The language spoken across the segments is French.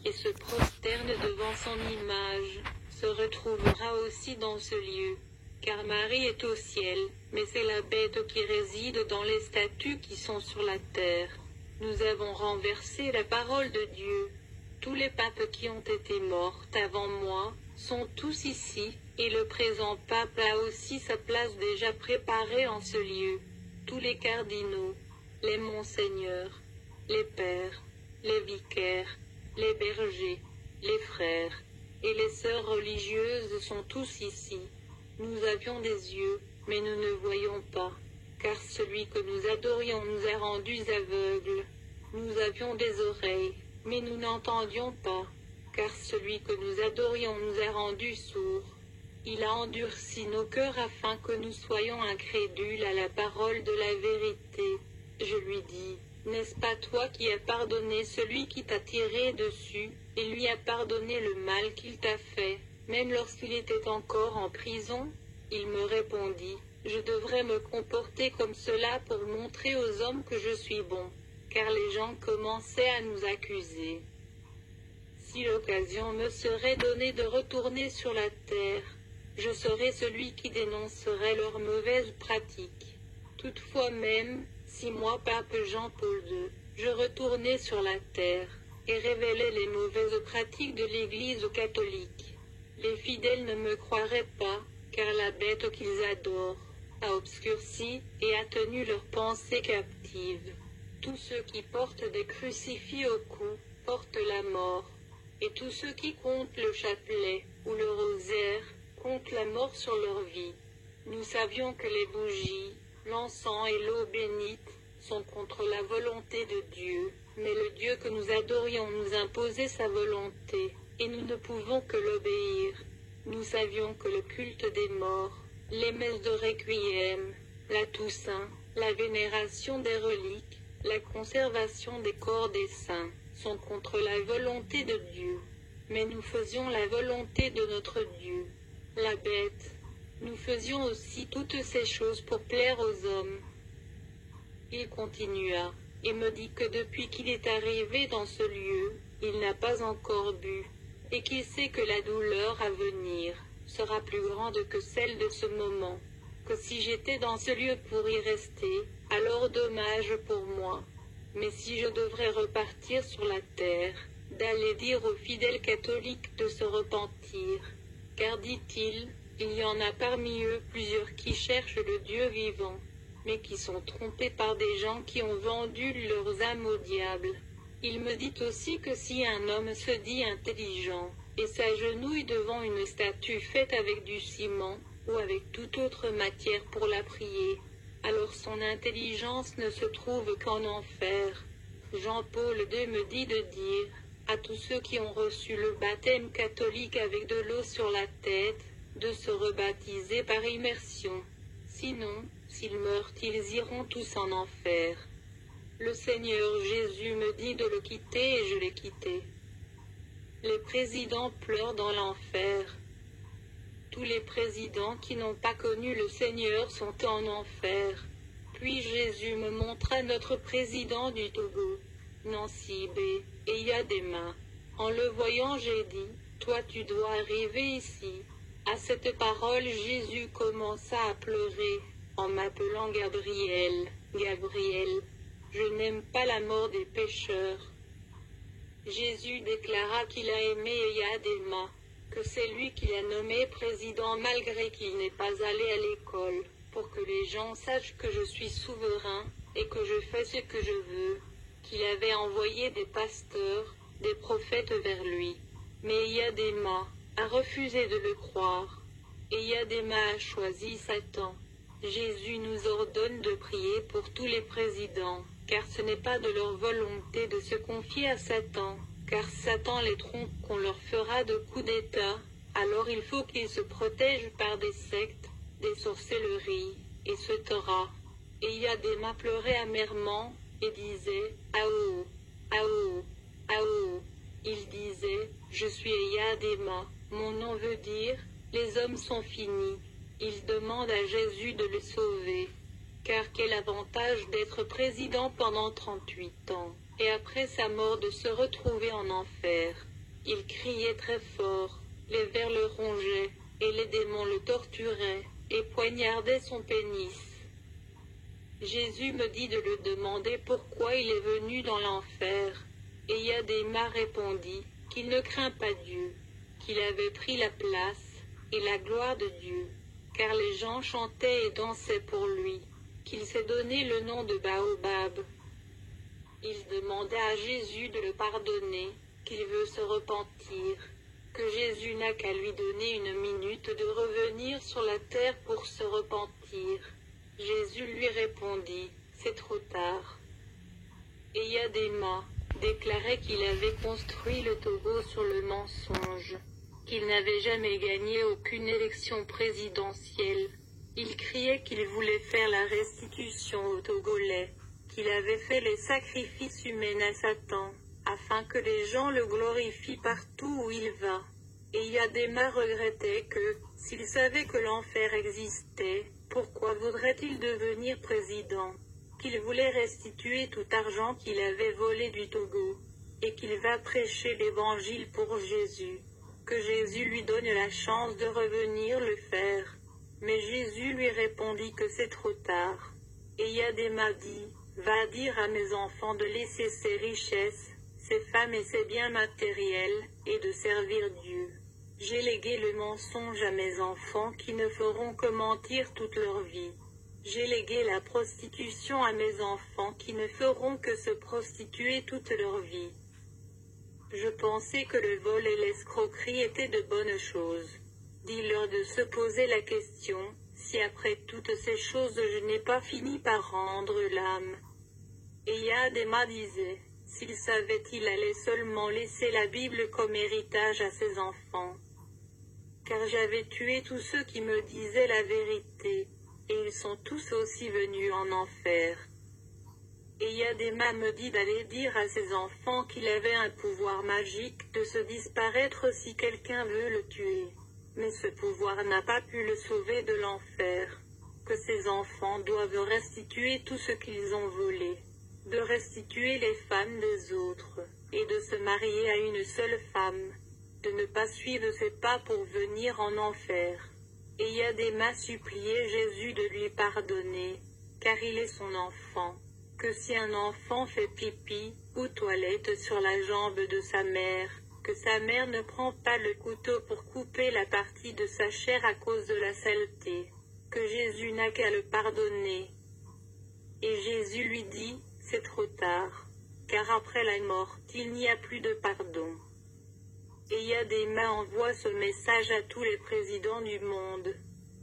Et se prosterne devant son image, se retrouvera aussi dans ce lieu. Car Marie est au ciel, mais c'est la bête qui réside dans les statues qui sont sur la terre. Nous avons renversé la parole de Dieu. Tous les papes qui ont été morts avant moi sont tous ici, et le présent pape a aussi sa place déjà préparée en ce lieu. Tous les cardinaux, les monseigneurs, les pères, les vicaires, les bergers, les frères et les sœurs religieuses sont tous ici. Nous avions des yeux, mais nous ne voyons pas, car celui que nous adorions nous a rendus aveugles. Nous avions des oreilles, mais nous n'entendions pas, car celui que nous adorions nous a rendus sourds. Il a endurci nos cœurs afin que nous soyons incrédules à la parole de la vérité. Je lui dis, n'est-ce pas toi qui as pardonné celui qui t'a tiré dessus, et lui a pardonné le mal qu'il t'a fait, même lorsqu'il était encore en prison? Il me répondit, je devrais me comporter comme cela pour montrer aux hommes que je suis bon, car les gens commençaient à nous accuser. Si l'occasion me serait donnée de retourner sur la terre, je serais celui qui dénoncerait leurs mauvaises pratiques. Toutefois même, si moi, pape Jean-Paul II, je retournais sur la terre, et révélais les mauvaises pratiques de l'Église catholique, les fidèles ne me croiraient pas, car la bête qu'ils adorent a obscurci et a tenu leurs pensées captives. Tous ceux qui portent des crucifix au cou portent la mort, et tous ceux qui comptent le chapelet ou le rosaire comptent la mort sur leur vie. Nous savions que les bougies, l'encens et l'eau bénite sont contre la volonté de Dieu, mais le Dieu que nous adorions nous imposait sa volonté, et nous ne pouvons que l'obéir. Nous savions que le culte des morts, les messes de requiem, la Toussaint, la vénération des reliques, la conservation des corps des saints, sont contre la volonté de Dieu. Mais nous faisions la volonté de notre Dieu, la bête. Nous faisions aussi toutes ces choses pour plaire aux hommes. Il continua, et me dit que depuis qu'il est arrivé dans ce lieu, il n'a pas encore bu, et qu'il sait que la douleur à venir sera plus grande que celle de ce moment, que si j'étais dans ce lieu pour y rester, alors dommage pour moi. Mais si je devrais repartir sur la terre, d'aller dire aux fidèles catholiques de se repentir, car dit-il, il y en a parmi eux plusieurs qui cherchent le Dieu vivant, mais qui sont trompés par des gens qui ont vendu leurs âmes au diable. Il me dit aussi que si un homme se dit intelligent, et s'agenouille devant une statue faite avec du ciment, ou avec toute autre matière pour la prier, alors son intelligence ne se trouve qu'en enfer. Jean-Paul II me dit de dire, à tous ceux qui ont reçu le baptême catholique avec de l'eau sur la tête, de se rebaptiser par immersion. Sinon, s'ils meurent, ils iront tous en enfer. Le Seigneur Jésus me dit de le quitter et je l'ai quitté. Les présidents pleurent dans l'enfer. Tous les présidents qui n'ont pas connu le Seigneur sont en enfer. Puis Jésus me montra notre président du Togo, Nancy B. Eyadema. En le voyant, j'ai dit, toi tu dois arriver ici. À cette parole, Jésus commença à pleurer, en m'appelant Gabriel. Gabriel, je n'aime pas la mort des pécheurs. Jésus déclara qu'il a aimé Eyadema, que c'est lui qui l'a nommé président malgré qu'il n'est pas allé à l'école, pour que les gens sachent que je suis souverain, et que je fais ce que je veux, qu'il avait envoyé des pasteurs, des prophètes vers lui. Mais Eyadema a refusé de le croire. Eyadema a choisi Satan. Jésus nous ordonne de prier pour tous les présidents, car ce n'est pas de leur volonté de se confier à Satan, car Satan les trompe qu'on leur fera de coups d'État. Alors il faut qu'ils se protègent par des sectes, des sorcelleries, etc. Et Yadema pleurait amèrement, et disait, Aou, Aou, Aou. Il disait, je suis Yadema, mon nom veut dire, les hommes sont finis. Il demande à Jésus de le sauver. Car quel avantage d'être président pendant 38 ans, et après sa mort de se retrouver en enfer. Il criait très fort, les vers le rongeaient, et les démons le torturaient, et poignardaient son pénis. Jésus me dit de le demander pourquoi il est venu dans l'enfer. Et Yadema répondit, qu'il ne craint pas Dieu, qu'il avait pris la place, et la gloire de Dieu, car les gens chantaient et dansaient pour lui, qu'il s'est donné le nom de Baobab. Il demanda à Jésus de le pardonner, qu'il veut se repentir, que Jésus n'a qu'à lui donner une minute de revenir sur la terre pour se repentir. Jésus lui répondit, c'est trop tard. Et Yadema déclarait qu'il avait construit le Togo sur le mensonge, qu'il n'avait jamais gagné aucune élection présidentielle. Il criait qu'il voulait faire la restitution aux Togolais, qu'il avait fait les sacrifices humains à Satan, afin que les gens le glorifient partout où il va. Et Yadema regrettait que, s'il savait que l'enfer existait, pourquoi voudrait-il devenir président? Qu'il voulait restituer tout argent qu'il avait volé du Togo, et qu'il va prêcher l'évangile pour Jésus, que Jésus lui donne la chance de revenir le faire. Mais Jésus lui répondit que c'est trop tard. Et Yadema dit, va dire à mes enfants de laisser ses richesses, ses femmes et ses biens matériels, et de servir Dieu. J'ai légué le mensonge à mes enfants qui ne feront que mentir toute leur vie. J'ai légué la prostitution à mes enfants qui ne feront que se prostituer toute leur vie. Je pensais que le vol et l'escroquerie étaient de bonnes choses. Dis-leur de se poser la question, si après toutes ces choses je n'ai pas fini par rendre l'âme. Et Yadema disait, s'il savait il allait seulement laisser la Bible comme héritage à ses enfants. Car j'avais tué tous ceux qui me disaient la vérité, et ils sont tous aussi venus en enfer. Et Yadema me dit d'aller dire à ses enfants qu'il avait un pouvoir magique de se disparaître si quelqu'un veut le tuer. Mais ce pouvoir n'a pas pu le sauver de l'enfer, que ses enfants doivent restituer tout ce qu'ils ont volé, de restituer les femmes des autres, et de se marier à une seule femme, de ne pas suivre ses pas pour venir en enfer. Et Yadema suppliait Jésus de lui pardonner, car il est son enfant, que si un enfant fait pipi ou toilette sur la jambe de sa mère, que sa mère ne prend pas le couteau pour couper la partie de sa chair à cause de la saleté, que Jésus n'a qu'à le pardonner. Et Jésus lui dit, c'est trop tard, car après la mort, il n'y a plus de pardon. Et Yadema envoie ce message à tous les présidents du monde,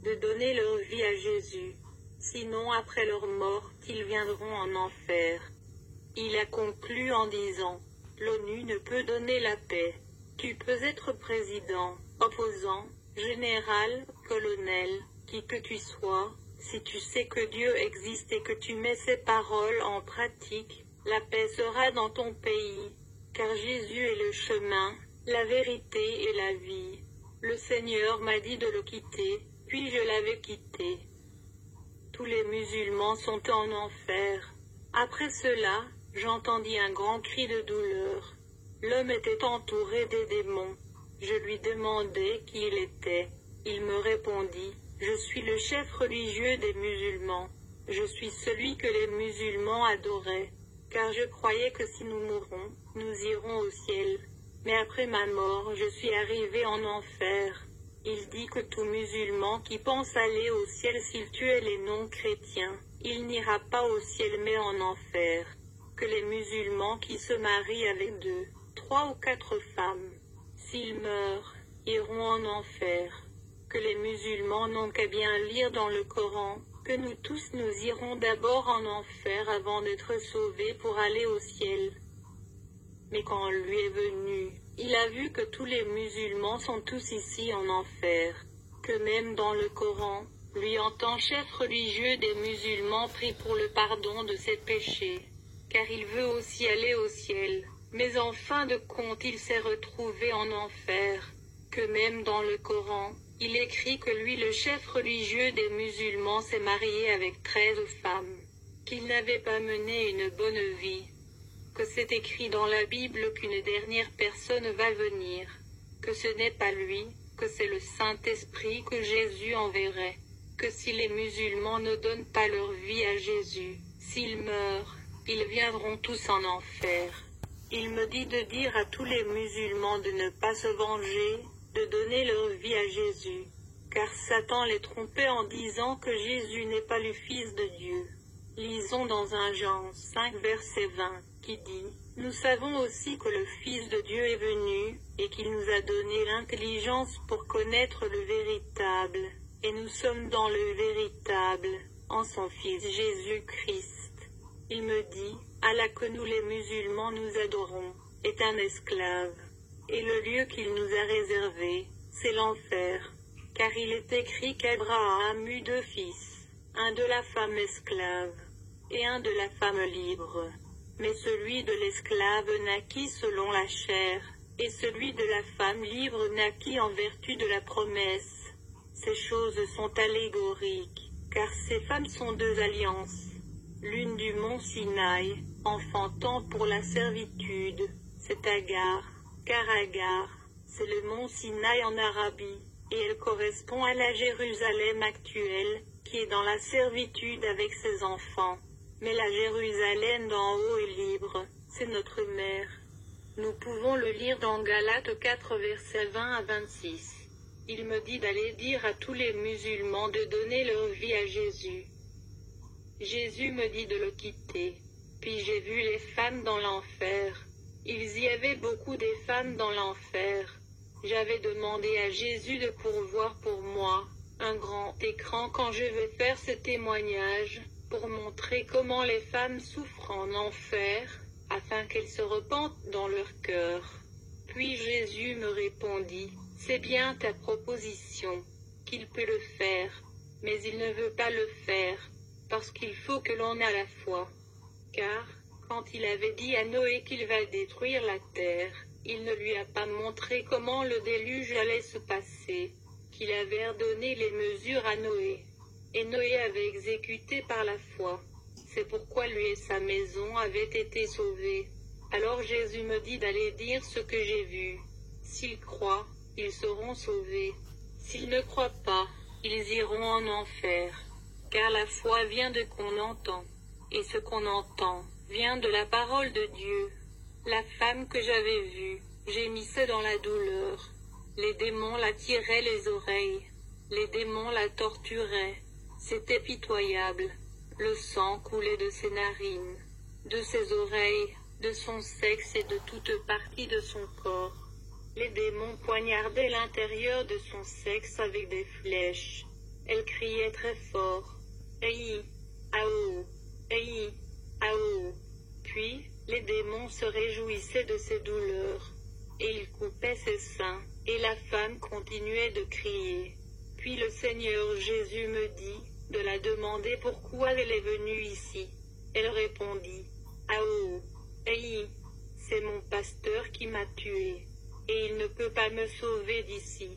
de donner leur vie à Jésus, sinon après leur mort, ils viendront en enfer. Il a conclu en disant, l'ONU ne peut donner la paix. Tu peux être président, opposant, général, colonel, qui que tu sois, si tu sais que Dieu existe et que tu mets ses paroles en pratique, la paix sera dans ton pays, car Jésus est le chemin, la vérité et la vie. Le Seigneur m'a dit de le quitter, puis je l'avais quitté. Tous les musulmans sont en enfer. Après cela, j'entendis un grand cri de douleur. L'homme était entouré des démons. Je lui demandai qui il était. Il me répondit, je suis le chef religieux des musulmans. Je suis celui que les musulmans adoraient. Car je croyais que si nous mourons, nous irons au ciel. Mais après ma mort, je suis arrivé en enfer. Il dit que tout musulman qui pense aller au ciel s'il tuait les non-chrétiens, il n'ira pas au ciel mais en enfer. Que les musulmans qui se marient avec 2, 3 ou 4 femmes, s'ils meurent, iront en enfer. Que les musulmans n'ont qu'à bien lire dans le Coran, que nous tous nous irons d'abord en enfer avant d'être sauvés pour aller au ciel. Mais quand lui est venu, il a vu que tous les musulmans sont tous ici en enfer, que même dans le Coran, lui en tant chef religieux des musulmans prie pour le pardon de ses péchés, car il veut aussi aller au ciel, mais en fin de compte il s'est retrouvé en enfer, que même dans le Coran, il écrit que lui le chef religieux des musulmans s'est marié avec 13 femmes, qu'il n'avait pas mené une bonne vie, que c'est écrit dans la Bible qu'une dernière personne va venir, que ce n'est pas lui, que c'est le Saint-Esprit que Jésus enverrait, que si les musulmans ne donnent pas leur vie à Jésus, s'ils meurent, ils viendront tous en enfer. Il me dit de dire à tous les musulmans de ne pas se venger, de donner leur vie à Jésus, car Satan les trompait en disant que Jésus n'est pas le Fils de Dieu. Lisons dans 1 Jean 5 verset 20, qui dit « Nous savons aussi que le Fils de Dieu est venu, et qu'il nous a donné l'intelligence pour connaître le véritable, et nous sommes dans le véritable, en son Fils Jésus-Christ. » Il me dit « Allah que nous les musulmans nous adorons, est un esclave, et le lieu qu'il nous a réservé, c'est l'enfer, car il est écrit qu'Abraham eut 2 fils, un de la femme esclave, et un de la femme libre. Mais celui de l'esclave naquit selon la chair, et celui de la femme libre naquit en vertu de la promesse. Ces choses sont allégoriques, car ces femmes sont 2 alliances. L'une du mont Sinaï, enfantant pour la servitude, c'est Agar, car Agar, c'est le mont Sinaï en Arabie, et elle correspond à la Jérusalem actuelle, qui est dans la servitude avec ses enfants. Mais la Jérusalem d'en haut est libre, c'est notre mère. Nous pouvons le lire dans Galates 4 versets 20 à 26. Il me dit d'aller dire à tous les musulmans de donner leur vie à Jésus. Jésus me dit de le quitter. Puis j'ai vu les femmes dans l'enfer. Il y avait beaucoup des femmes dans l'enfer. J'avais demandé à Jésus de pourvoir pour moi un grand écran quand je vais faire ce témoignage, pour montrer comment les femmes souffrent en enfer, afin qu'elles se repentent dans leur cœur. Puis Jésus me répondit, « C'est bien ta proposition, qu'il peut le faire, mais il ne veut pas le faire, parce qu'il faut que l'on ait la foi. Car, quand il avait dit à Noé qu'il va détruire la terre, il ne lui a pas montré comment le déluge allait se passer, qu'il avait ordonné les mesures à Noé. Et Noé avait exécuté par la foi. C'est pourquoi lui et sa maison avaient été sauvés. Alors Jésus me dit d'aller dire ce que j'ai vu. S'ils croient, ils seront sauvés. S'ils ne croient pas, ils iront en enfer. Car la foi vient de qu'on entend. Et ce qu'on entend vient de la parole de Dieu. La femme que j'avais vue gémissait dans la douleur. Les démons la tiraient les oreilles. Les démons la torturaient. C'était pitoyable. Le sang coulait de ses narines, de ses oreilles, de son sexe et de toute partie de son corps. Les démons poignardaient l'intérieur de son sexe avec des flèches. Elle criait très fort. Aïe, aou, aïe, aou. Puis, les démons se réjouissaient de ses douleurs, et ils coupaient ses seins, et la femme continuait de crier. Puis le Seigneur Jésus me dit de la demander pourquoi elle est venue ici. Elle répondit, « Aou, aïe, c'est mon pasteur qui m'a tué, et il ne peut pas me sauver d'ici,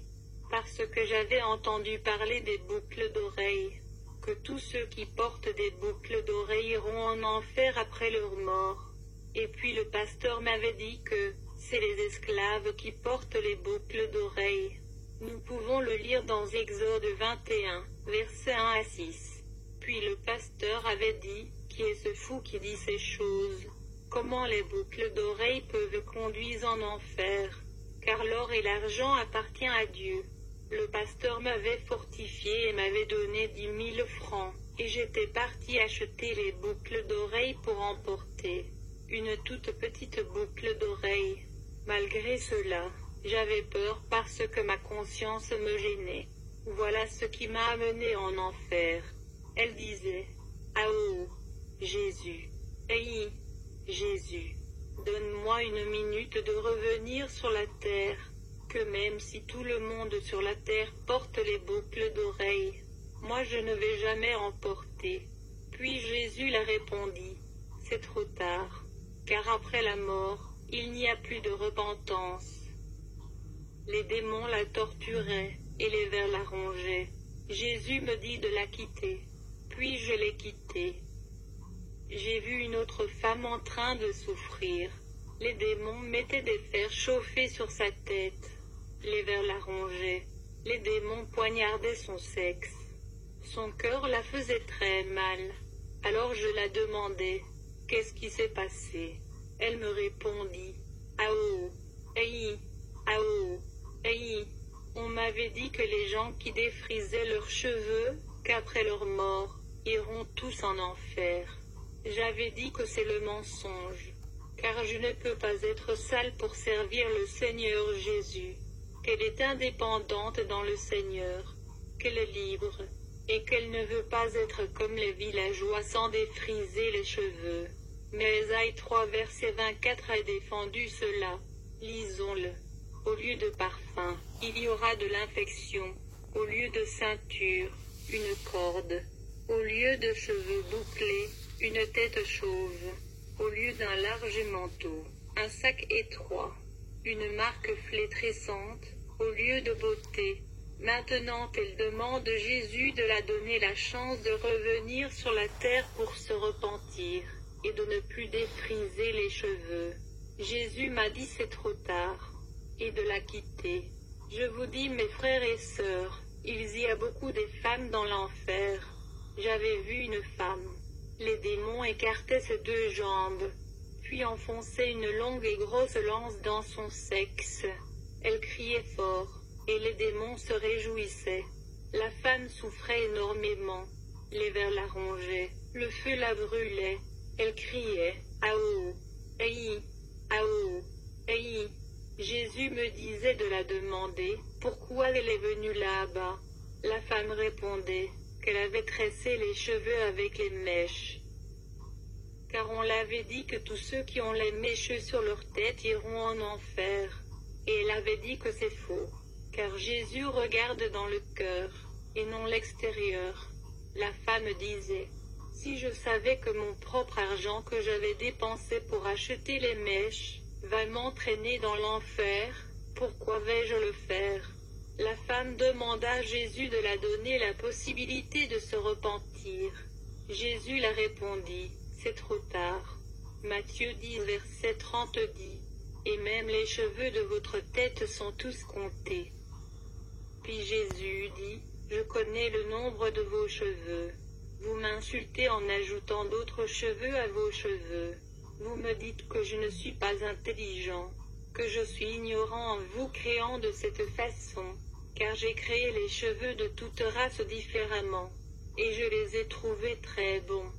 parce que j'avais entendu parler des boucles d'oreilles, que tous ceux qui portent des boucles d'oreilles iront en enfer après leur mort. Et puis le pasteur m'avait dit que c'est les esclaves qui portent les boucles d'oreilles. » Nous pouvons le lire dans Exode 21, versets 1 à 6. Puis le pasteur avait dit, « Qui est ce fou qui dit ces choses? Comment les boucles d'oreilles peuvent conduire en enfer? Car l'or et l'argent appartiennent à Dieu. » Le pasteur m'avait fortifié et m'avait donné 10 000 francs, et j'étais parti acheter les boucles d'oreilles pour emporter une toute petite boucle d'oreille. Malgré cela, j'avais peur parce que ma conscience me gênait. Voilà ce qui m'a amené en enfer. Elle disait: Ah oh, Jésus, hey, Jésus, donne-moi une minute de revenir sur la terre, que même si tout le monde sur la terre porte les boucles d'oreilles, moi je ne vais jamais en porter. Puis Jésus la répondit: C'est trop tard, car après la mort, il n'y a plus de repentance. Les démons la torturaient, et les vers la rongeaient. Jésus me dit de la quitter. Puis je l'ai quittée. J'ai vu une autre femme en train de souffrir. Les démons mettaient des fers chauffés sur sa tête. Les vers la rongeaient. Les démons poignardaient son sexe. Son cœur la faisait très mal. Alors je la demandai: Qu'est-ce qui s'est passé? Elle me répondit: Ah oh, hey, ah oh, hey. On m'avait dit que les gens qui défrisaient leurs cheveux, qu'après leur mort, iront tous en enfer. J'avais dit que c'est le mensonge, car je ne peux pas être sale pour servir le Seigneur Jésus, qu'elle est indépendante dans le Seigneur, qu'elle est libre, et qu'elle ne veut pas être comme les villageois sans défriser les cheveux. Mais Ésaïe 3 verset 24 a défendu cela. Lisons-le. Au lieu de parfum, il y aura de l'infection. Au lieu de ceinture, une corde. Au lieu de cheveux bouclés, une tête chauve. Au lieu d'un large manteau, un sac étroit. Une marque flétrissante, au lieu de beauté. Maintenant elle demande Jésus de la donner la chance de revenir sur la terre pour se repentir, et de ne plus défriser les cheveux. Jésus m'a dit c'est trop tard, et de la quitter. Je vous dis mes frères et sœurs, il y a beaucoup de femmes dans l'enfer. J'avais vu une femme. Les démons écartaient ses deux jambes, puis enfonçaient une longue et grosse lance dans son sexe. Elle criait fort, et les démons se réjouissaient. La femme souffrait énormément. Les vers la rongeaient, le feu la brûlait. Elle criait: Ah oh, hey, ah oh, hey. Jésus me disait de la demander pourquoi elle est venue là-bas. La femme répondait qu'elle avait tressé les cheveux avec les mèches. Car on l'avait dit que tous ceux qui ont les mèches sur leur tête iront en enfer. Et elle avait dit que c'est faux, car Jésus regarde dans le cœur, et non l'extérieur. La femme disait: Si je savais que mon propre argent que j'avais dépensé pour acheter les mèches va m'entraîner dans l'enfer, pourquoi vais-je le faire? La femme demanda à Jésus de la donner la possibilité de se repentir. Jésus la répondit: C'est trop tard. Matthieu 10 verset 30 dit: Et même les cheveux de votre tête sont tous comptés. Puis Jésus dit: Je connais le nombre de vos cheveux. Vous m'insultez en ajoutant d'autres cheveux à vos cheveux. Vous me dites que je ne suis pas intelligent, que je suis ignorant en vous créant de cette façon, car j'ai créé les cheveux de toutes races différemment, et je les ai trouvés très bons.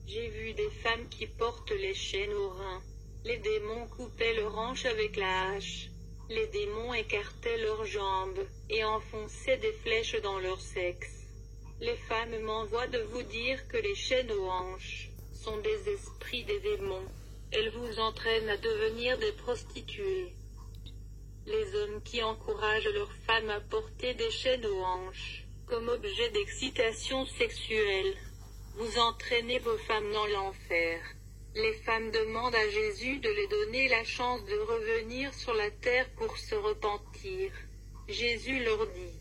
J'ai vu des femmes qui portent les chaînes aux reins. Les démons coupaient leurs hanches avec la hache. Les démons écartaient leurs jambes, et enfonçaient des flèches dans leur sexe. Les femmes m'envoient de vous dire que les chaînes aux hanches sont des esprits des démons. Elles vous entraînent à devenir des prostituées. Les hommes qui encouragent leurs femmes à porter des chaînes aux hanches, comme objet d'excitation sexuelle, vous entraînez vos femmes dans l'enfer. Les femmes demandent à Jésus de les donner la chance de revenir sur la terre pour se repentir. Jésus leur dit: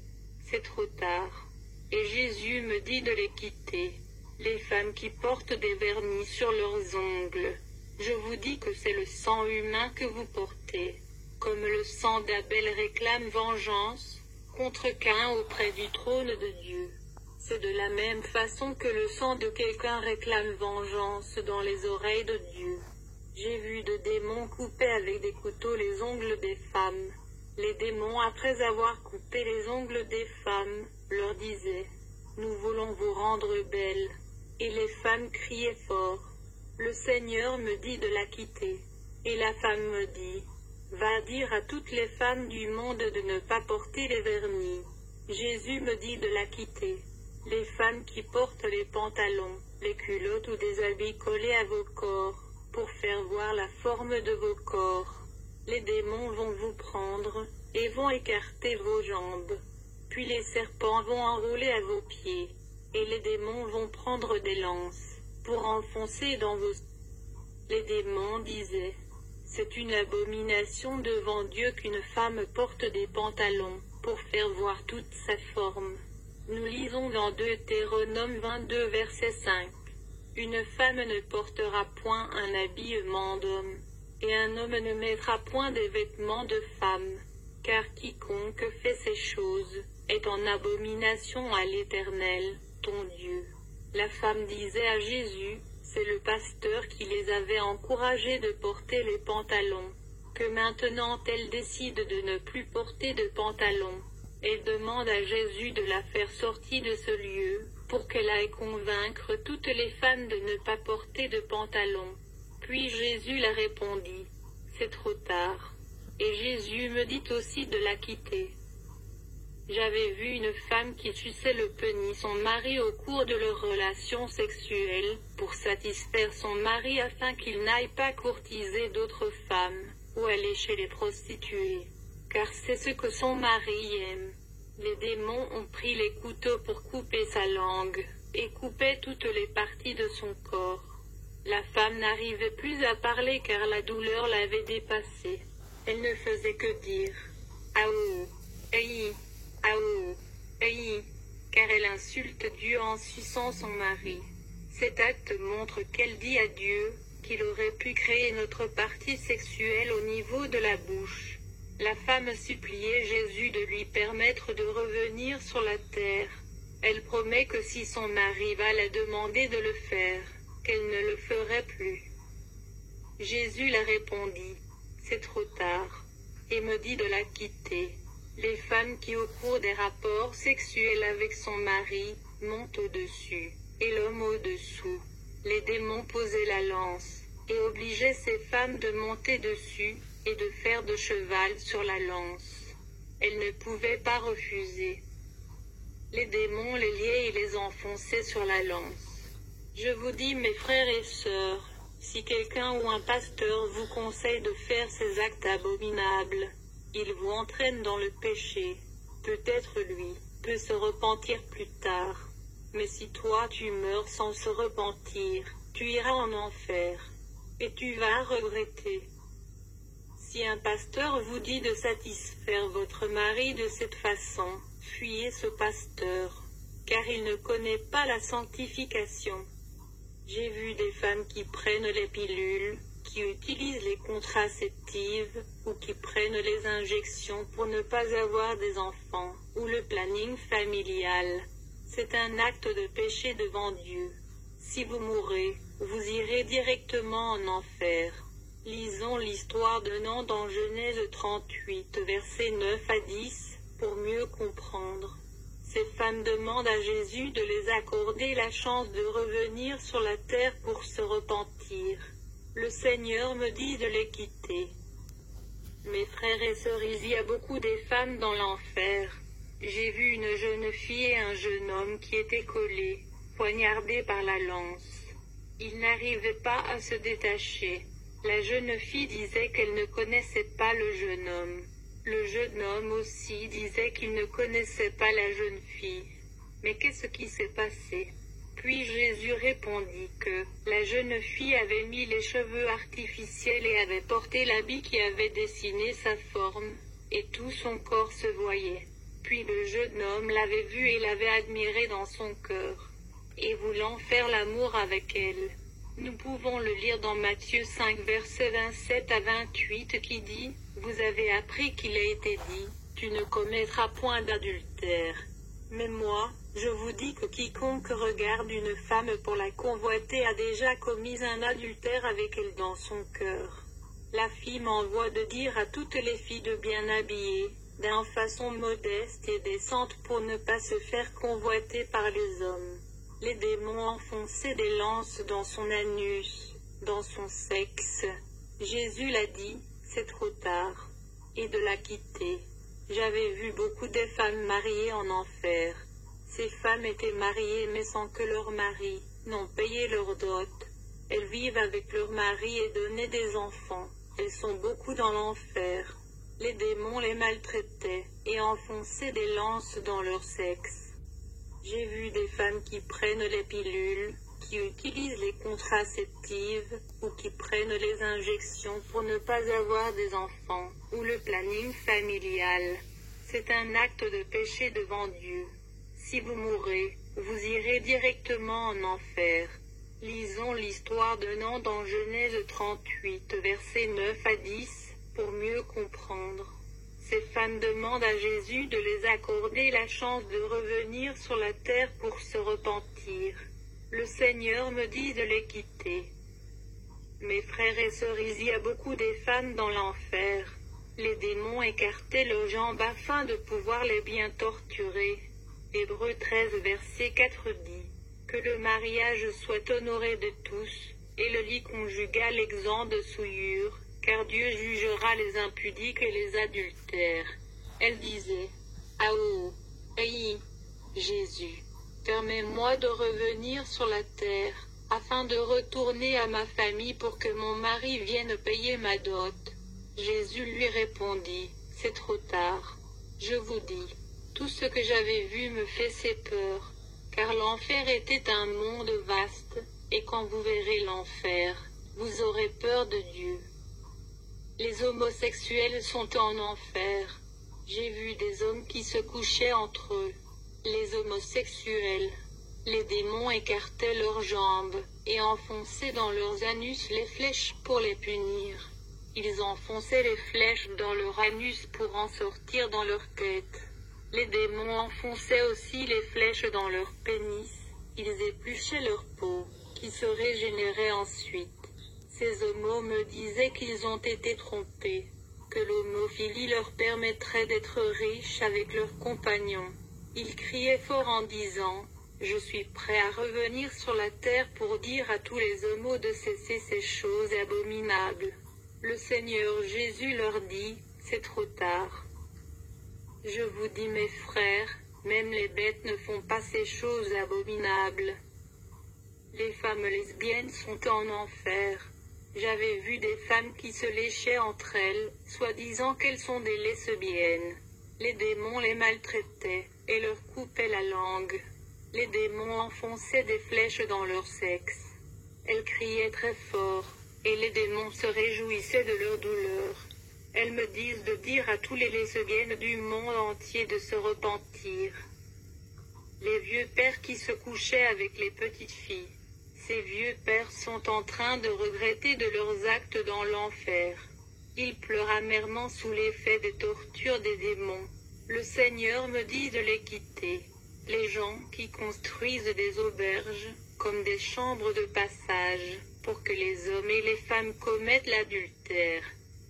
C'est trop tard. Et Jésus me dit de les quitter. Les femmes qui portent des vernis sur leurs ongles, je vous dis que c'est le sang humain que vous portez. Comme le sang d'Abel réclame vengeance contre Caïn auprès du trône de Dieu, c'est de la même façon que le sang de quelqu'un réclame vengeance dans les oreilles de Dieu. J'ai vu de démons couper avec des couteaux les ongles des femmes. Les démons, après avoir coupé les ongles des femmes, leur disaient: Nous voulons vous rendre belles. Et les femmes criaient fort. Le Seigneur me dit de la quitter. Et la femme me dit: Va dire à toutes les femmes du monde de ne pas porter les vernis. Jésus me dit de la quitter. Les femmes qui portent les pantalons, les culottes ou des habits collés à vos corps, pour faire voir la forme de vos corps. Les démons vont vous prendre, et vont écarter vos jambes. Puis les serpents vont enrouler à vos pieds, et les démons vont prendre des lances, pour enfoncer dans vos... Les démons disaient, c'est une abomination devant Dieu qu'une femme porte des pantalons, pour faire voir toute sa forme. Nous lisons dans Deutéronome 22 verset 5. Une femme ne portera point un habillement d'homme, et un homme ne mettra point des vêtements de femme, car quiconque fait ces choses est en abomination à l'Éternel, ton Dieu. La femme disait à Jésus, c'est le pasteur qui les avait encouragés de porter les pantalons, que maintenant elle décide de ne plus porter de pantalons. Elle demande à Jésus de la faire sortir de ce lieu, pour qu'elle aille convaincre toutes les femmes de ne pas porter de pantalons. Puis Jésus la répondit, c'est trop tard. Et Jésus me dit aussi de la quitter. J'avais vu une femme qui suçait le pénis son mari au cours de leur relation sexuelle, pour satisfaire son mari afin qu'il n'aille pas courtiser d'autres femmes, ou aller chez les prostituées, car c'est ce que son mari aime. Les démons ont pris les couteaux pour couper sa langue, et coupaient toutes les parties de son corps. La femme n'arrivait plus à parler car la douleur l'avait dépassée. Elle ne faisait que dire « Aou, aïe, aou, aïe », car elle insulte Dieu en suçant son mari. Cet acte montre qu'elle dit à Dieu qu'il aurait pu créer notre partie sexuelle au niveau de la bouche. La femme suppliait Jésus de lui permettre de revenir sur la terre. Elle promet que si son mari va la demander de le faire, qu'elle ne le ferait plus. Jésus la répondit, c'est trop tard, et me dit de la quitter. Les femmes qui au cours des rapports sexuels avec son mari, montent au-dessus, et l'homme au-dessous. Les démons posaient la lance, et obligeaient ces femmes de monter dessus, et de faire de cheval sur la lance. Elles ne pouvaient pas refuser. Les démons les liaient et les enfonçaient sur la lance. Je vous dis, mes frères et sœurs, si quelqu'un ou un pasteur vous conseille de faire ces actes abominables, il vous entraîne dans le péché. Peut-être lui peut se repentir plus tard. Mais si toi tu meurs sans se repentir, tu iras en enfer. Et tu vas regretter. Si un pasteur vous dit de satisfaire votre mari de cette façon, fuyez ce pasteur, car il ne connaît pas la sanctification. J'ai vu des femmes qui prennent les pilules, qui utilisent les contraceptives, ou qui prennent les injections pour ne pas avoir des enfants, ou le planning familial. C'est un acte de péché devant Dieu. Si vous mourrez, vous irez directement en enfer. Lisons l'histoire de Nan dans Genèse 38, versets 9 à 10, pour mieux comprendre. Ces femmes demandent à Jésus de les accorder la chance de revenir sur la terre pour se repentir. Le Seigneur me dit de les quitter. Mes frères et sœurs, il y a beaucoup de femmes dans l'enfer. J'ai vu une jeune fille et un jeune homme qui étaient collés, poignardés par la lance. Ils n'arrivaient pas à se détacher. La jeune fille disait qu'elle ne connaissait pas le jeune homme. Le jeune homme aussi disait qu'il ne connaissait pas la jeune fille. Mais qu'est-ce qui s'est passé? Puis Jésus répondit que la jeune fille avait mis les cheveux artificiels et avait porté l'habit qui avait dessiné sa forme, et tout son corps se voyait. Puis le jeune homme l'avait vue et l'avait admirée dans son cœur, et voulant faire l'amour avec elle. Nous pouvons le lire dans Matthieu 5 versets 27 à 28 qui dit, « Vous avez appris qu'il a été dit, tu ne commettras point d'adultère. Mais moi, je vous dis que quiconque regarde une femme pour la convoiter a déjà commis un adultère avec elle dans son cœur. » La fille m'envoie de dire à toutes les filles de bien habiller, d'une façon modeste et décente pour ne pas se faire convoiter par les hommes. Les démons enfonçaient des lances dans son anus, dans son sexe. Jésus l'a dit, c'est trop tard, et de la quitter. J'avais vu beaucoup de femmes mariées en enfer. Ces femmes étaient mariées mais sans que leurs maris n'ont payé leur dot. Elles vivent avec leur mari et donnaient des enfants. Elles sont beaucoup dans l'enfer. Les démons les maltraitaient et enfonçaient des lances dans leur sexe. J'ai vu des femmes qui prennent les pilules, qui utilisent les contraceptives, ou qui prennent les injections pour ne pas avoir des enfants, ou le planning familial. C'est un acte de péché devant Dieu. Si vous mourrez, vous irez directement en enfer. Lisons l'histoire de Nan dans Genèse 38, versets 9 à 10, pour mieux comprendre. Ces femmes demandent à Jésus de les accorder la chance de revenir sur la terre pour se repentir. Le Seigneur me dit de les quitter. Mes frères et sœurs, il y a beaucoup des femmes dans l'enfer. Les démons écartaient leurs jambes afin de pouvoir les bien torturer. Hébreux 13 verset 4 dit que le mariage soit honoré de tous, et le lit conjugal exempt de souillure, car Dieu jugera les impudiques et les adultères. Elle disait, Aou, Aïe, Jésus, permets-moi de revenir sur la terre, afin de retourner à ma famille pour que mon mari vienne payer ma dot. Jésus lui répondit, c'est trop tard. Je vous dis, tout ce que j'avais vu me faisait peur, car l'enfer était un monde vaste, et quand vous verrez l'enfer, vous aurez peur de Dieu. Les homosexuels sont en enfer. J'ai vu des hommes qui se couchaient entre eux. Les homosexuels. Les démons écartaient leurs jambes, et enfonçaient dans leurs anus les flèches pour les punir. Ils enfonçaient les flèches dans leur anus pour en sortir dans leur tête. Les démons enfonçaient aussi les flèches dans leur pénis. Ils épluchaient leur peau, qui se régénérait ensuite. Ces homos me disaient qu'ils ont été trompés, que l'homophilie leur permettrait d'être riches avec leurs compagnons. Ils criaient fort en disant, « Je suis prêt à revenir sur la terre pour dire à tous les homos de cesser ces choses abominables. » Le Seigneur Jésus leur dit, « C'est trop tard. Je vous dis mes frères, même les bêtes ne font pas ces choses abominables. » Les femmes lesbiennes sont en enfer. J'avais vu des femmes qui se léchaient entre elles, soi-disant qu'elles sont des lesbiennes. Les démons les maltraitaient, et leur coupaient la langue. Les démons enfonçaient des flèches dans leur sexe. Elles criaient très fort, et les démons se réjouissaient de leur douleur. Elles me disent de dire à tous les lesbiennes du monde entier de se repentir. Les vieux pères qui se couchaient avec les petites filles. Ces vieux pères sont en train de regretter de leurs actes dans l'enfer. Ils pleurent amèrement sous l'effet des tortures des démons. Le Seigneur me dit de les quitter. Les gens qui construisent des auberges, comme des chambres de passage, pour que les hommes et les femmes commettent l'adultère,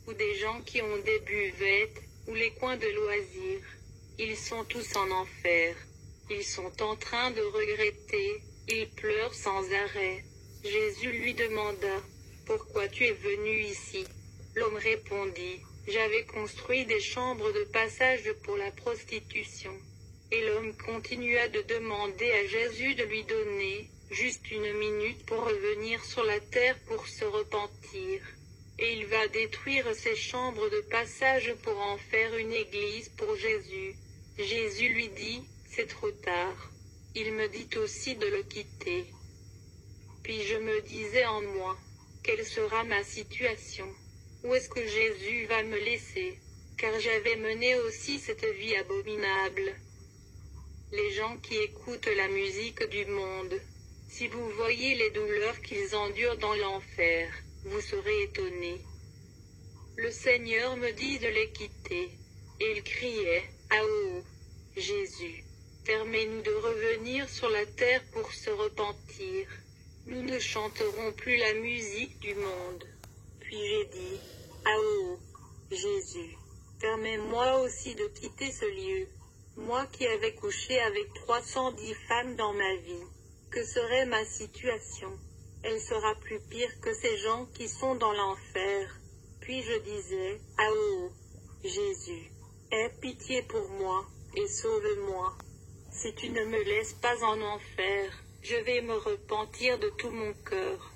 ou des gens qui ont des buvettes, ou les coins de loisirs. Ils sont tous en enfer. Ils sont en train de regretter. Il pleure sans arrêt. Jésus lui demanda, « Pourquoi tu es venu ici ?» L'homme répondit, « J'avais construit des chambres de passage pour la prostitution. » Et l'homme continua de demander à Jésus de lui donner juste une minute pour revenir sur la terre pour se repentir. Et il va détruire ces chambres de passage pour en faire une église pour Jésus. Jésus lui dit, « C'est trop tard. » Il me dit aussi de le quitter. Puis je me disais en moi, quelle sera ma situation? Où est-ce que Jésus va me laisser? Car j'avais mené aussi cette vie abominable. Les gens qui écoutent la musique du monde, si vous voyez les douleurs qu'ils endurent dans l'enfer, vous serez étonnés. Le Seigneur me dit de les quitter, et il criait, « Aou, Jésus, permets-nous de revenir sur la terre pour se repentir. Nous ne chanterons plus la musique du monde. » Puis j'ai dit, « Aou, Jésus, permets-moi aussi de quitter ce lieu. Moi qui avais couché avec 310 femmes dans ma vie, que serait ma situation? Elle sera plus pire que ces gens qui sont dans l'enfer. » Puis je disais, « Aou, Jésus, aie pitié pour moi, et sauve-moi. » si tu ne me laisses pas en enfer, je vais me repentir de tout mon cœur.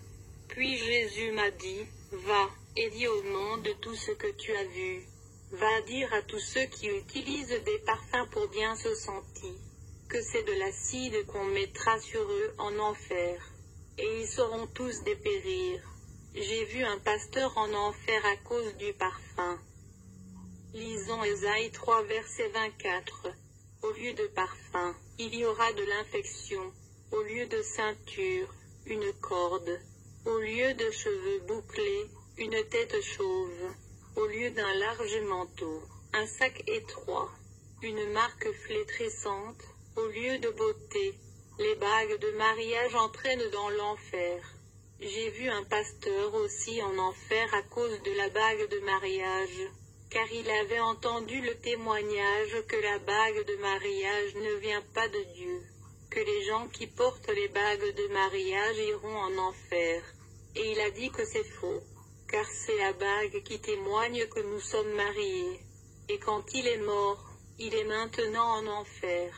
Puis Jésus m'a dit, va, et dis au monde tout ce que tu as vu. Va dire à tous ceux qui utilisent des parfums pour bien se sentir, que c'est de l'acide qu'on mettra sur eux en enfer. Et ils seront tous dépérir. J'ai vu un pasteur en enfer à cause du parfum. Lisons Ésaïe 3 verset 24. Au lieu de parfum, il y aura de l'infection. Au lieu de ceinture, une corde. Au lieu de cheveux bouclés, une tête chauve. Au lieu d'un large manteau, un sac étroit. Une marque flétrissante. Au lieu de beauté, les bagues de mariage entraînent dans l'enfer. J'ai vu un pasteur aussi en enfer à cause de la bague de mariage, car il avait entendu le témoignage que la bague de mariage ne vient pas de Dieu, que les gens qui portent les bagues de mariage iront en enfer. Et il a dit que c'est faux, car c'est la bague qui témoigne que nous sommes mariés. Et quand il est mort, il est maintenant en enfer.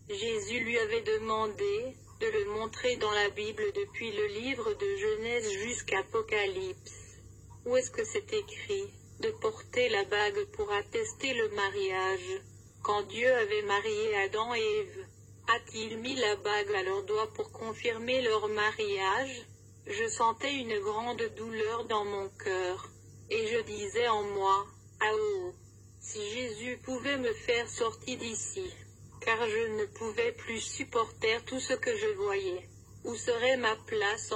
Jésus lui avait demandé de le montrer dans la Bible depuis le livre de Genèse jusqu'Apocalypse. Où est-ce que c'est écrit de porter la bague pour attester le mariage? Quand Dieu avait marié Adam et Ève, a-t-il mis la bague à leurs doigts pour confirmer leur mariage? Je sentais une grande douleur dans mon cœur, et je disais en moi, ah oh, si Jésus pouvait me faire sortir d'ici, car je ne pouvais plus supporter tout ce que je voyais. Où serait ma place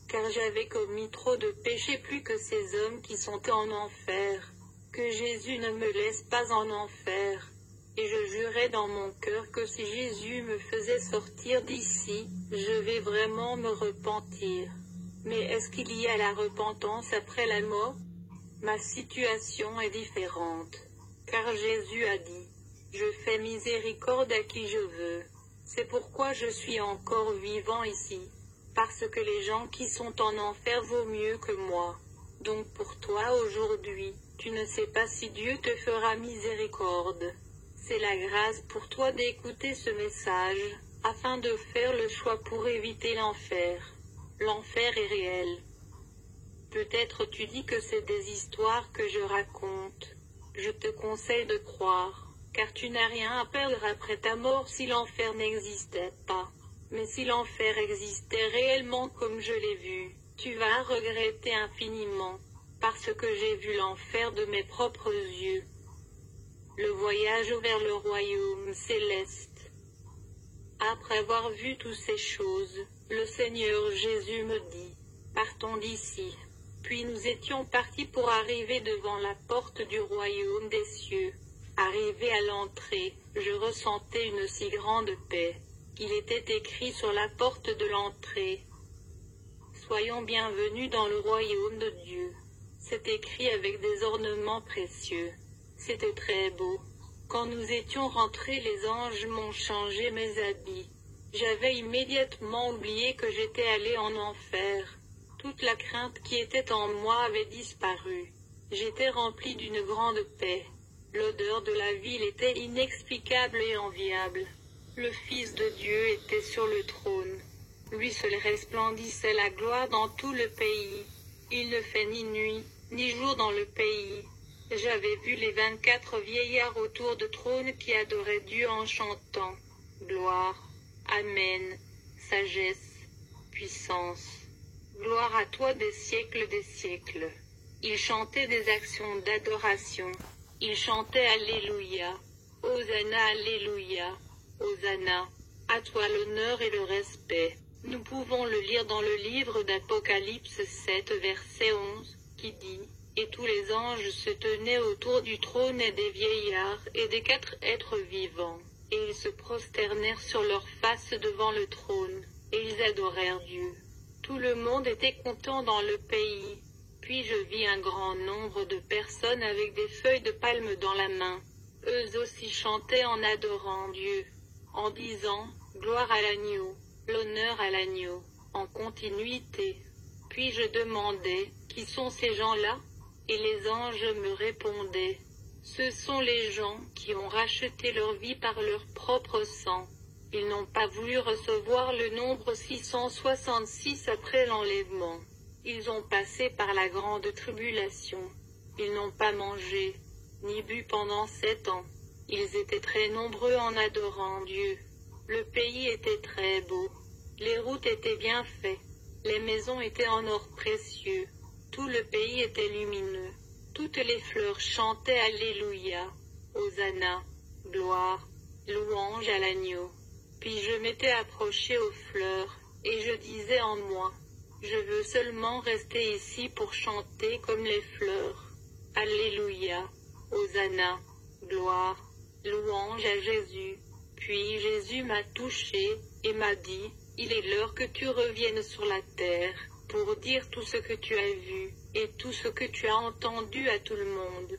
car j'avais commis trop de péchés plus que ces hommes qui sont en enfer. Que Jésus ne me laisse pas en enfer. Et je jurais dans mon cœur que si Jésus me faisait sortir d'ici, je vais vraiment me repentir. Mais est-ce qu'il y a la repentance après la mort? Ma situation est différente. Car Jésus a dit, je fais miséricorde à qui je veux. C'est pourquoi je suis encore vivant ici. Parce que les gens qui sont en enfer vaut mieux que moi. Donc pour toi aujourd'hui, tu ne sais pas si Dieu te fera miséricorde. C'est la grâce pour toi d'écouter ce message, afin de faire le choix pour éviter l'enfer. L'enfer est réel. Peut-être tu dis que c'est des histoires que je raconte. Je te conseille de croire. Car tu n'as rien à perdre après ta mort si l'enfer n'existait pas. Mais si l'enfer existait réellement comme je l'ai vu, tu vas regretter infiniment, parce que j'ai vu l'enfer de mes propres yeux. Le voyage vers le royaume céleste. Après avoir vu toutes ces choses, le Seigneur Jésus me dit, partons d'ici. Puis nous étions partis pour arriver devant la porte du royaume des cieux. Arrivé à l'entrée, je ressentais une si grande paix. Il était écrit sur la porte de l'entrée. Soyons bienvenus dans le royaume de Dieu. C'est écrit avec des ornements précieux. C'était très beau. Quand nous étions rentrés, les anges m'ont changé mes habits. J'avais immédiatement oublié que j'étais allé en enfer. Toute la crainte qui était en moi avait disparu. J'étais rempli d'une grande paix. L'odeur de la ville était inexplicable et enviable. Le Fils de Dieu était sur le trône. Lui seul resplendissait la gloire dans tout le pays. Il ne fait ni nuit, ni jour dans le pays. J'avais vu les 24 vieillards autour du trône qui adoraient Dieu en chantant. Gloire, Amen, sagesse, puissance. Gloire à toi des siècles des siècles. Ils chantaient des actions d'adoration. Ils chantaient Alléluia. Hosanna, Alléluia. Hosanna. À toi l'honneur et le respect. Nous pouvons le lire dans le livre d'Apocalypse 7 verset 11, qui dit, « Et tous les anges se tenaient autour du trône et des vieillards et des 4 êtres vivants, et ils se prosternèrent sur leurs faces devant le trône, et ils adorèrent Dieu. Tout le monde était content dans le pays. Puis je vis un grand nombre de personnes avec des feuilles de palme dans la main. Eux aussi chantaient en adorant Dieu, en disant, « Gloire à l'agneau, l'honneur à l'agneau », en continuité. Puis je demandais, « Qui sont ces gens-là » Et les anges me répondaient, « Ce sont les gens qui ont racheté leur vie par leur propre sang. Ils n'ont pas voulu recevoir le nombre 666 après l'enlèvement. Ils ont passé par la grande tribulation. Ils n'ont pas mangé, ni bu pendant 7 ans. Ils étaient très nombreux en adorant Dieu. Le pays était très beau. Les routes étaient bien faites. Les maisons étaient en or précieux. Tout le pays était lumineux. Toutes les fleurs chantaient Alléluia. Hosanna, gloire, louange à l'agneau. Puis je m'étais approché aux fleurs, et je disais en moi, je veux seulement rester ici pour chanter comme les fleurs. Alléluia, Hosanna, gloire, louange à Jésus. Puis Jésus m'a touché, et m'a dit, il est l'heure que tu reviennes sur la terre, pour dire tout ce que tu as vu, et tout ce que tu as entendu à tout le monde.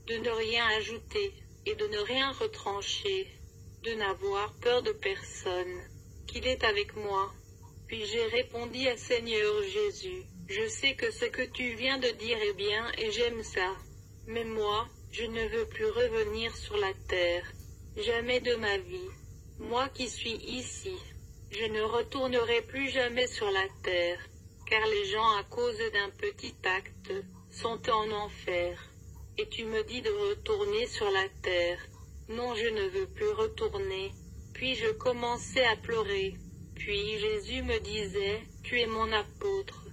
De ne rien ajouter, et de ne rien retrancher. De n'avoir peur de personne, qu'il est avec moi. Puis j'ai répondu à Seigneur Jésus, je sais que ce que tu viens de dire est bien et j'aime ça. Mais moi, je ne veux plus revenir sur la terre, jamais de ma vie. Moi qui suis ici, je ne retournerai plus jamais sur la terre, car les gens à cause d'un petit acte, sont en enfer. Et tu me dis de retourner sur la terre. Non, je ne veux plus retourner. Puis je commençais à pleurer. Puis Jésus me disait, tu es mon apôtre.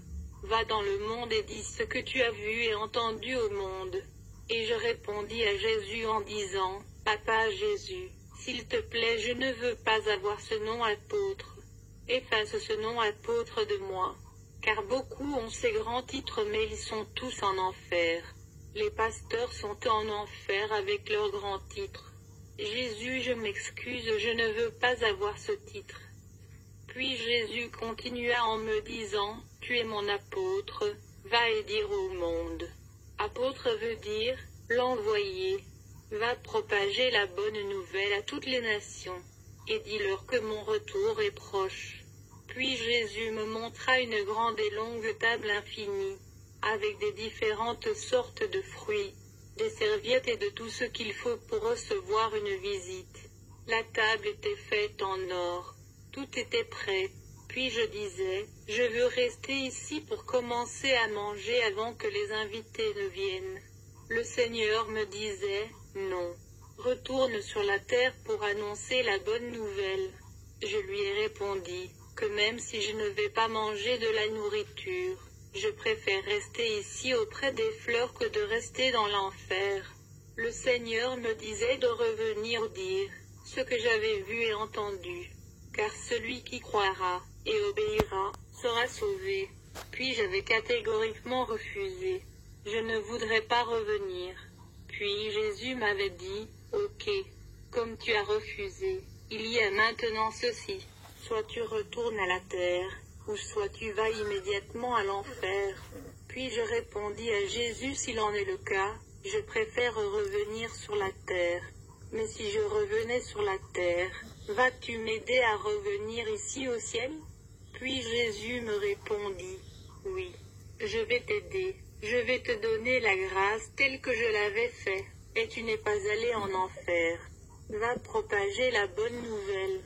Va dans le monde et dis ce que tu as vu et entendu au monde. Et je répondis à Jésus en disant, Papa Jésus, s'il te plaît, je ne veux pas avoir ce nom apôtre. Efface ce nom apôtre de moi. Car beaucoup ont ces grands titres mais ils sont tous en enfer. Les pasteurs sont en enfer avec leurs grands titres. Jésus, je m'excuse, je ne veux pas avoir ce titre. Puis Jésus continua en me disant, tu es mon apôtre, va et dire au monde. Apôtre veut dire, l'envoyer. Va propager la bonne nouvelle à toutes les nations, et dis-leur que mon retour est proche. Puis Jésus me montra une grande et longue table infinie, avec des différentes sortes de fruits, des serviettes et de tout ce qu'il faut pour recevoir une visite. La table était faite en or. Tout était prêt. Puis je disais, je veux rester ici pour commencer à manger avant que les invités ne viennent. Le Seigneur me disait, non. Retourne sur la terre pour annoncer la bonne nouvelle. Je lui ai répondu, que même si je ne vais pas manger de la nourriture, je préfère rester ici auprès des fleurs que de rester dans l'enfer. Le Seigneur me disait de revenir dire ce que j'avais vu et entendu, car celui qui croira et obéira sera sauvé. Puis j'avais catégoriquement refusé. Je ne voudrais pas revenir. Puis Jésus m'avait dit, ok, comme tu as refusé, il y a maintenant ceci, soit tu retournes à la terre, ou soit tu vas immédiatement à l'enfer. Puis je répondis à Jésus, s'il en est le cas, je préfère revenir sur la terre. Mais si je revenais sur la terre, vas-tu m'aider à revenir ici au ciel? Puis Jésus me répondit, oui, je vais t'aider, je vais te donner la grâce telle que je l'avais fait, et tu n'es pas allé en enfer. Va propager la bonne nouvelle.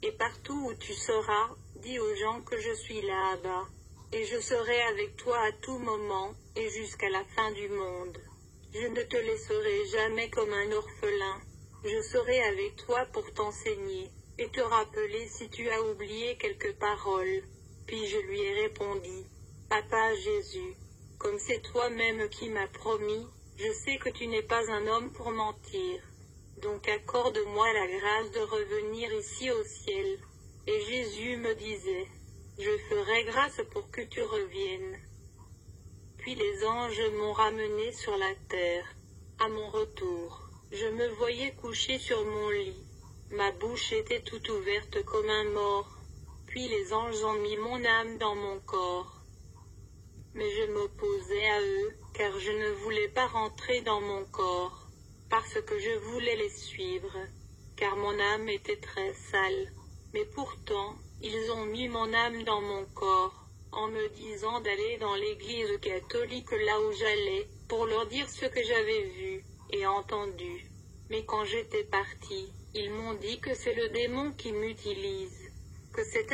Et partout où tu seras, dis aux gens que je suis là-bas, et je serai avec toi à tout moment, et jusqu'à la fin du monde. Je ne te laisserai jamais comme un orphelin. Je serai avec toi pour t'enseigner, et te rappeler si tu as oublié quelques paroles. Puis je lui ai répondu, Papa Jésus, comme c'est toi-même qui m'as promis, je sais que tu n'es pas un homme pour mentir. Donc accorde-moi la grâce de revenir ici au ciel. Et Jésus me disait, je ferai grâce pour que tu reviennes. Puis les anges m'ont ramené sur la terre. À mon retour, je me voyais couché sur mon lit. Ma bouche était toute ouverte comme un mort. Puis les anges ont mis mon âme dans mon corps. Mais je m'opposais à eux, car je ne voulais pas rentrer dans mon corps, parce que je voulais les suivre, car mon âme était très sale. Mais pourtant, ils ont mis mon âme dans mon corps, en me disant d'aller dans l'église catholique là où j'allais, pour leur dire ce que j'avais vu, et entendu. Mais quand j'étais parti, ils m'ont dit que c'est le démon qui m'utilise, que c'est